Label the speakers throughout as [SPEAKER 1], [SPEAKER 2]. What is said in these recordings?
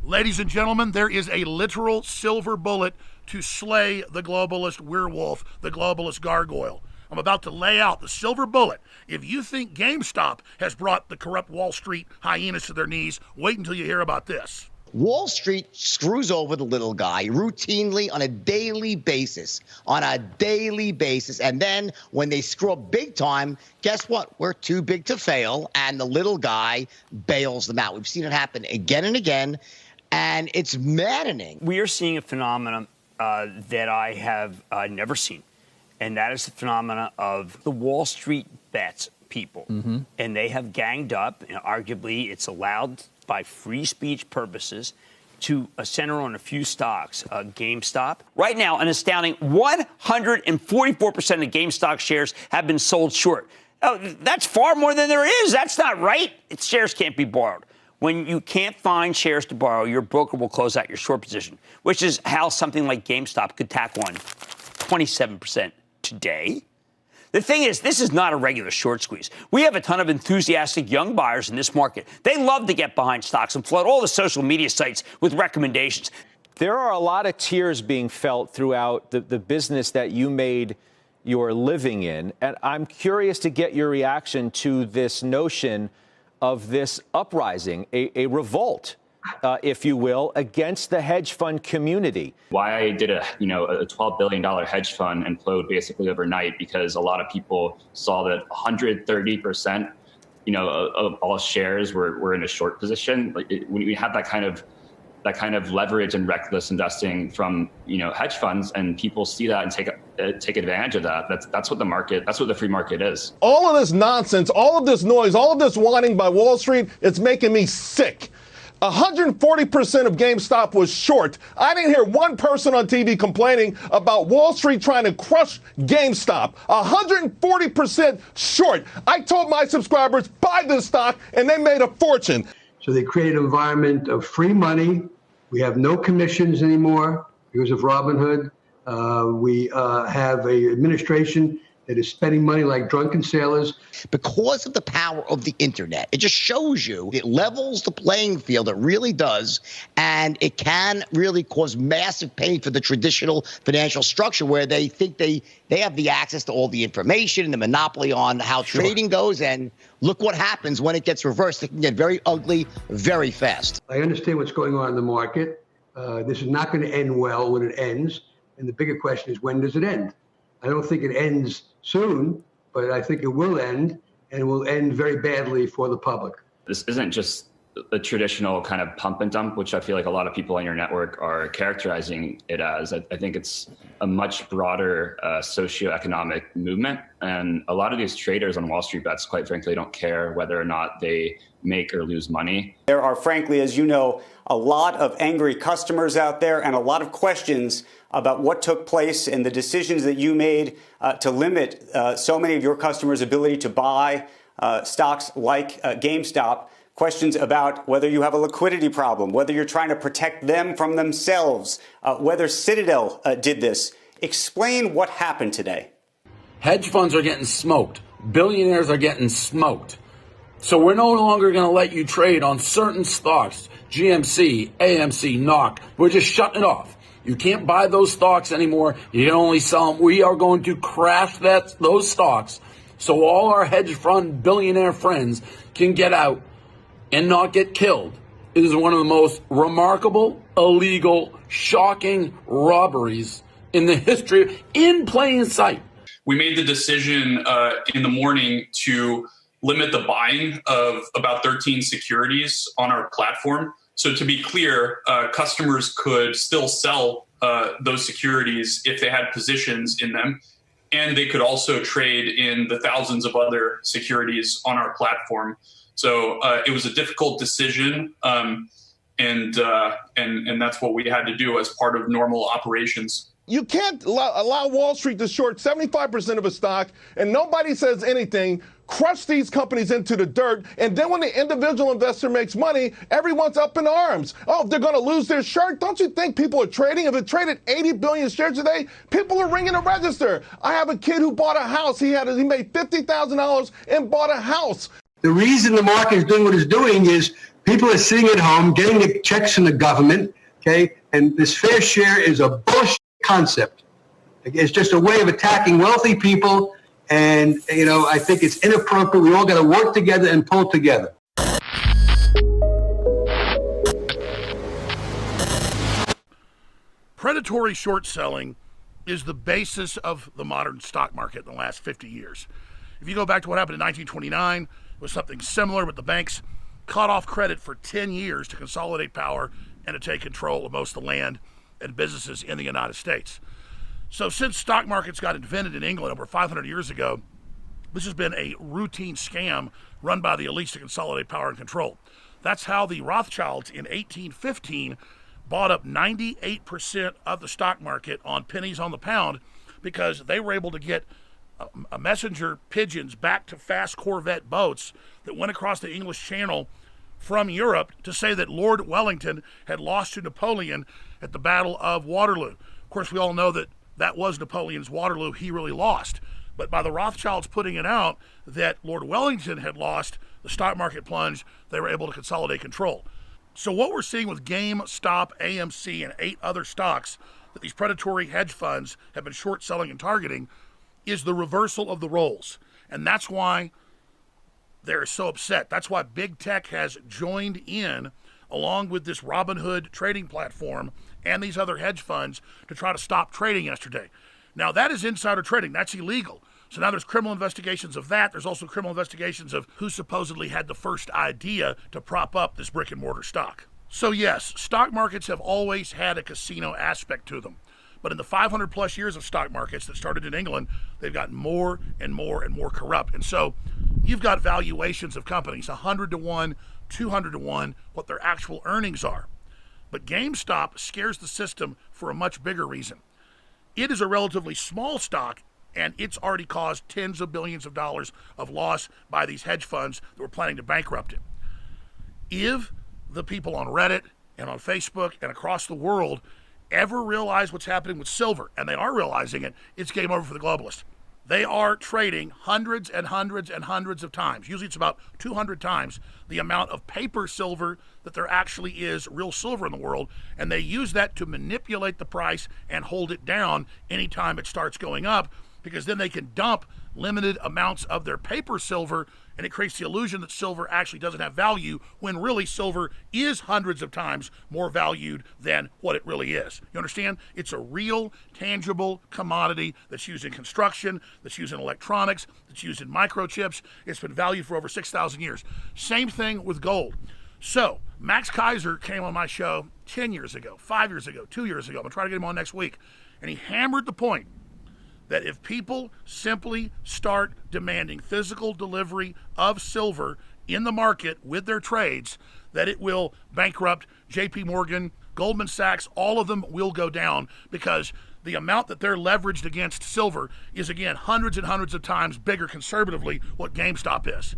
[SPEAKER 1] Ladies and gentlemen, there is a literal silver bullet to slay the globalist werewolf, the globalist gargoyle. I'm about to lay out the silver bullet. If you think GameStop has brought the corrupt Wall Street hyenas to their knees, wait until you hear about this.
[SPEAKER 2] Wall Street screws over the little guy routinely on a daily basis. And then when they screw up big time, guess what? We're too big to fail, and the little guy bails them out. We've seen it happen again and again, and it's maddening.
[SPEAKER 3] We are seeing a phenomenon that I have never seen, and that is the phenomena of the Wall Street bets people. Mm-hmm. And they have ganged up, and arguably it's allowed by free speech purposes to center on a few stocks. GameStop. Right now, an astounding 144% of GameStop shares have been sold short. Oh, that's far more than there is. That's not right. Its shares can't be borrowed. When you can't find shares to borrow, your broker will close out your short position, which is how something like GameStop could tack on 27% today. The thing is, this is not a regular short squeeze. We have a ton of enthusiastic young buyers in this market. They love to get behind stocks and flood all the social media sites with recommendations.
[SPEAKER 4] There are a lot of tears being felt throughout the business that you made your living in. And I'm curious to get your reaction to this notion of this uprising, a revolt, if you will, against the hedge fund community.
[SPEAKER 5] Why I did a $12 billion hedge fund implode basically overnight, because a lot of people saw that 130%, of all shares were in a short position. When we have that kind of leverage and reckless investing from hedge funds, and people see that and take advantage of that. That's what the free market is.
[SPEAKER 6] All of this nonsense, all of this noise, all of this whining by Wall Street, it's making me sick. 140% of GameStop was short. I didn't hear one person on TV complaining about Wall Street trying to crush GameStop. 140% short. I told my subscribers, buy this stock, and they made a fortune.
[SPEAKER 7] So they created an environment of free money. We have no commissions anymore because of Robinhood. We have an administration that is spending money like drunken sailors.
[SPEAKER 2] Because of the power of the internet, it just shows you, it levels the playing field, it really does, and it can really cause massive pain for the traditional financial structure where they think they have the access to all the information and the monopoly on how trading goes, and look what happens when it gets reversed. It can get very ugly very fast.
[SPEAKER 7] I understand what's going on in the market. This is not going to end well when it ends, and the bigger question is, when does it end? I don't think it ends soon, but I think it will end, and it will end very badly for the public.
[SPEAKER 5] This isn't just a traditional kind of pump and dump, which I feel like a lot of people on your network are characterizing it as. I think it's a much broader socioeconomic movement. And a lot of these traders on Wall Street bets, quite frankly, don't care whether or not they make or lose money.
[SPEAKER 8] There are, frankly, as you know, a lot of angry customers out there and a lot of questions about what took place and the decisions that you made to limit so many of your customers' ability to buy stocks like GameStop. Questions about whether you have a liquidity problem, whether you're trying to protect them from themselves, whether Citadel did this. Explain what happened today.
[SPEAKER 9] Hedge funds are getting smoked. Billionaires are getting smoked. So we're no longer going to let you trade on certain stocks, GMC, AMC, NOC. We're just shutting it off. You can't buy those stocks anymore. You can only sell them. We are going to crash those stocks so all our hedge fund billionaire friends can get out and not get killed. It is one of the most remarkable, illegal, shocking robberies in the history, in plain sight.
[SPEAKER 10] We made the decision in the morning to limit the buying of about 13 securities on our platform. So to be clear, customers could still sell those securities if they had positions in them. And they could also trade in the thousands of other securities on our platform. So it was a difficult decision, and that's what we had to do as part of normal operations.
[SPEAKER 6] You can't allow Wall Street to short 75% of a stock, and nobody says anything, crush these companies into the dirt, and then when the individual investor makes money, everyone's up in arms. Oh, they're going to lose their shirt? Don't you think people are trading? If it traded 80 billion shares today, people are ringing the register. I have a kid who bought a house. He made $50,000 and bought a house.
[SPEAKER 7] The reason the market is doing what it's doing is People are sitting at home getting the checks from the government, okay? And this fair share is a bullshit concept. It's just a way of attacking wealthy people. And, I think it's inappropriate. We all got to work together and pull together.
[SPEAKER 1] Predatory short selling is the basis of the modern stock market in the last 50 years. If you go back to what happened in 1929, it was something similar, but the banks cut off credit for 10 years to consolidate power and to take control of most of the land and businesses in the United States. So since stock markets got invented in England over 500 years ago, this has been a routine scam run by the elites to consolidate power and control. That's how the Rothschilds in 1815 bought up 98% of the stock market on pennies on the pound, because they were able to get a messenger pigeons back to fast Corvette boats that went across the English Channel from Europe to say that Lord Wellington had lost to Napoleon at the Battle of Waterloo. Of course, we all know that that was Napoleon's Waterloo. He really lost. But by the Rothschilds putting it out that Lord Wellington had lost, the stock market plunged. They were able to consolidate control. So what we're seeing with Gamestop, AMC, and 8 other stocks that these predatory hedge funds have been short selling and targeting is the reversal of the roles. And that's why they're so upset. That's why big tech has joined in along with this Robinhood trading platform and these other hedge funds to try to stop trading yesterday. Now, that is insider trading. That's illegal. So now there's criminal investigations of that. There's also criminal investigations of who supposedly had the first idea to prop up this brick and mortar stock. So yes, stock markets have always had a casino aspect to them. But in the 500 plus years of stock markets that started in England, they've gotten more and more and more corrupt. And so you've got valuations of companies 100 to 1, 200 to 1, what their actual earnings are. But GameStop scares the system for a much bigger reason. It is a relatively small stock, and it's already caused tens of billions of dollars of loss by these hedge funds that were planning to bankrupt it. If the people on Reddit and on Facebook and across the world ever realize what's happening with silver, and they are realizing it, it's game over for the globalists. They are trading hundreds and hundreds and hundreds of times. Usually it's about 200 times the amount of paper silver that there actually is real silver in the world. And they use that to manipulate the price and hold it down anytime it starts going up, because then they can dump limited amounts of their paper silver, and it creates the illusion that silver actually doesn't have value, when really silver is hundreds of times more valued than what it really is. You understand? It's a real, tangible commodity that's used in construction, that's used in electronics, that's used in microchips. It's been valued for over 6,000 years. Same thing with gold. So Max Kaiser came on my show 10 years ago, 5 years ago, 2 years ago. I'm going to try to get him on next week. And he hammered the point that if people simply start demanding physical delivery of silver in the market with their trades, that it will bankrupt JP Morgan, Goldman Sachs. All of them will go down, because the amount that they're leveraged against silver is, again, hundreds and hundreds of times bigger conservatively what GameStop is.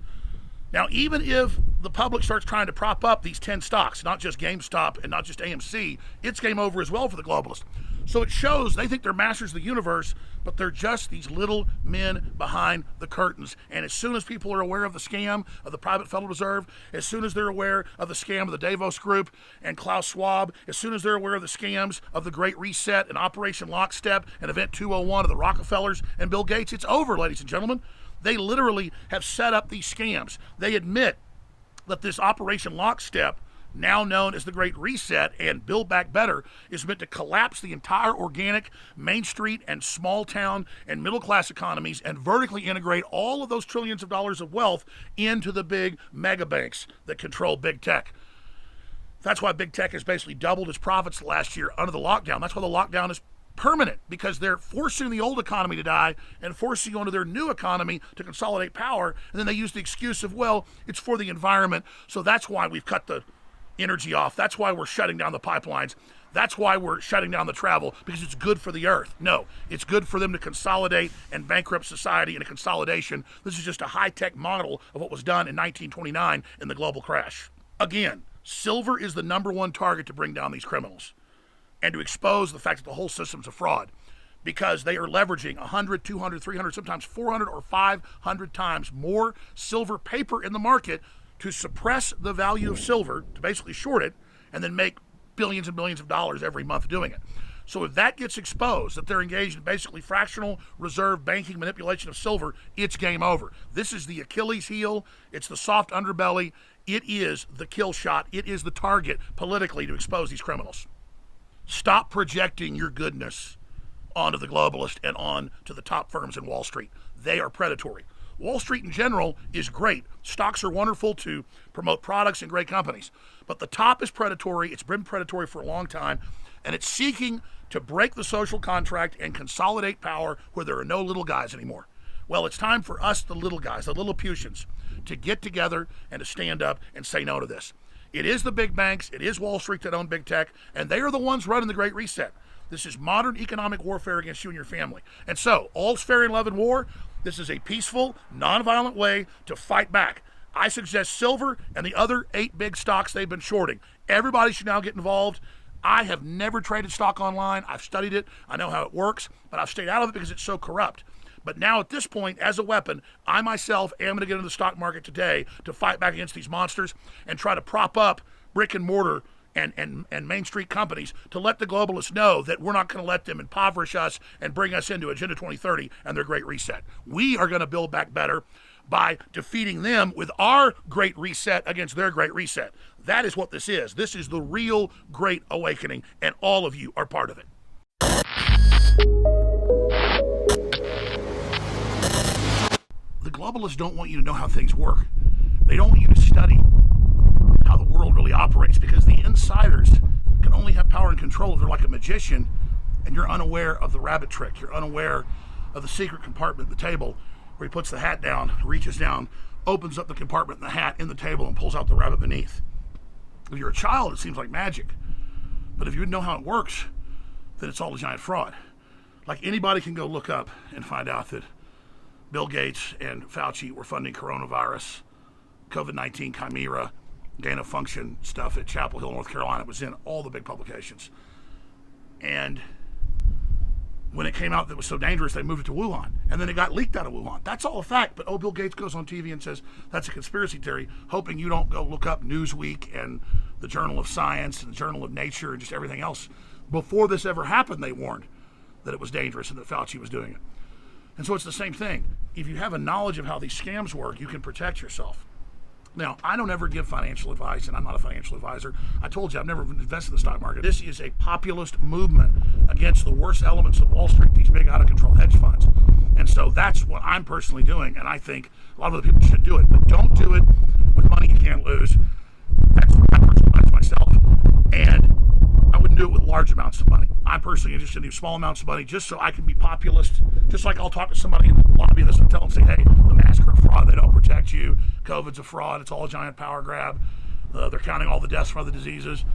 [SPEAKER 1] Now, even if the public starts trying to prop up these 10 stocks, not just GameStop and not just AMC, it's game over as well for the globalists. So it shows they think they're masters of the universe, but they're just these little men behind the curtains. And as soon as people are aware of the scam of the private Federal Reserve, as soon as they're aware of the scam of the Davos Group and Klaus Schwab, as soon as they're aware of the scams of the Great Reset and Operation Lockstep and Event 201 of the Rockefellers and Bill Gates, it's over, ladies and gentlemen. They literally have set up these scams. They admit that this Operation Lockstep, now known as the Great Reset and Build Back Better, is meant to collapse the entire organic Main Street and small town and middle class economies and vertically integrate all of those trillions of dollars of wealth into the big mega banks that control big tech. That's why big tech has basically doubled its profits last year under the lockdown. That's why the lockdown is permanent, because they're forcing the old economy to die and forcing you onto their new economy to consolidate power. And then they use the excuse of, well, it's for the environment. So that's why we've cut the energy off. That's why we're shutting down the pipelines. That's why we're shutting down the travel, because it's good for the earth. No, it's good for them to consolidate and bankrupt society in a consolidation. This is just a high-tech model of what was done in 1929 in the global crash. Again, silver is the number one target to bring down these criminals and to expose the fact that the whole system's a fraud, because they are leveraging 100, 200, 300, sometimes 400 or 500 times more silver paper in the market to suppress the value of silver, to basically short it, and then make billions and billions of dollars every month doing it. So if that gets exposed, that they're engaged in basically fractional reserve banking manipulation of silver, it's game over. This is the Achilles heel. It's the soft underbelly. It is the kill shot. It is the target politically to expose these criminals. Stop projecting your goodness onto the globalists and on to the top firms in Wall Street. They are predatory. Wall Street in general is great. Stocks are wonderful to promote products and great companies. But the top is predatory. It's been predatory for a long time. And it's seeking to break the social contract and consolidate power where there are no little guys anymore. Well, it's time for us, the little guys, the Lilliputians, to get together and to stand up and say no to this. It is the big banks, it is Wall Street that own big tech, and they are the ones running the Great Reset. This is modern economic warfare against you and your family. And so, all's fair in love and war. This is a peaceful, nonviolent way to fight back. I suggest silver and the other 8 big stocks they've been shorting. Everybody should now get involved. I have never traded stock online. I've studied it. I know how it works, but I've stayed out of it because it's so corrupt. But now at this point, as a weapon, I myself am going to get into the stock market today to fight back against these monsters and try to prop up brick and mortar and Main Street companies to let the globalists know that we're not going to let them impoverish us and bring us into Agenda 2030 and their Great Reset. We are going to build back better by defeating them with our Great Reset against their Great Reset. That is what this is. This is the real Great Awakening, and all of you are part of it. The globalists don't want you to know how things work. They don't want you to study how the world really operates, because the insiders can only have power and control if they're like a magician and you're unaware of the rabbit trick. You're unaware of the secret compartment at the table where he puts the hat down, reaches down, opens up the compartment in the hat in the table and pulls out the rabbit beneath. If you're a child, it seems like magic. But if you know how it works, then it's all a giant fraud. Like, anybody can go look up and find out that Bill Gates and Fauci were funding coronavirus, COVID-19 chimera, gain of function stuff at Chapel Hill, North Carolina. It was in all the big publications. And when it came out that it was so dangerous, they moved it to Wuhan. And then it got leaked out of Wuhan. That's all a fact. But, Bill Gates goes on TV and says that's a conspiracy theory, hoping you don't go look up Newsweek and the Journal of Science and the Journal of Nature and just everything else. Before this ever happened, they warned that it was dangerous and that Fauci was doing it. And so it's the same thing. If you have a knowledge of how these scams work, you can protect yourself. Now, I don't ever give financial advice, and I'm not a financial advisor. I told you I've never invested in the stock market. This is a populist movement against the worst elements of Wall Street, these big out-of-control hedge funds. And so that's what I'm personally doing, and I think a lot of other people should do it. But don't do it with money you can't lose. That's what I personally advise myself. And I wouldn't do it with large amounts of money. I'm personally interested in small amounts of money just so I can be populist. Just like I'll talk to somebody in the lobby of this hotel and say, hey, the masks are a fraud. They don't protect you. COVID's a fraud. It's all a giant power grab. They're counting all the deaths from other diseases.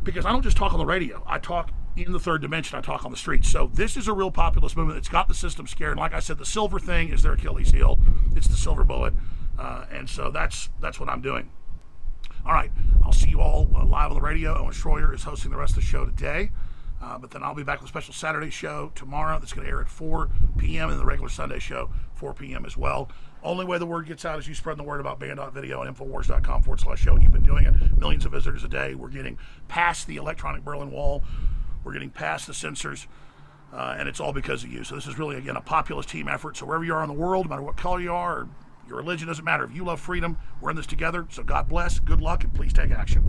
[SPEAKER 1] Because I don't just talk on the radio. I talk in the third dimension. I talk on the streets. So this is a real populist movement. It's got the system scared. And like I said, the silver thing is their Achilles heel. It's the silver bullet. And so that's what I'm doing. All right, I'll see you all live on the radio. Owen Schroyer is hosting the rest of the show today. But then I'll be back with a special Saturday show tomorrow that's going to air at 4 p.m. and the regular Sunday show, 4 p.m. as well. Only way the word gets out is you spread the word about band.video and Infowars.com/show, and you've been doing it. Millions of visitors a day. We're getting past the electronic Berlin Wall. We're getting past the censors, and it's all because of you. So this is really, again, a populist team effort. So wherever you are in the world, no matter what color you are, or your religion, doesn't matter. If you love freedom, we're in this together. So God bless, good luck, and please take action.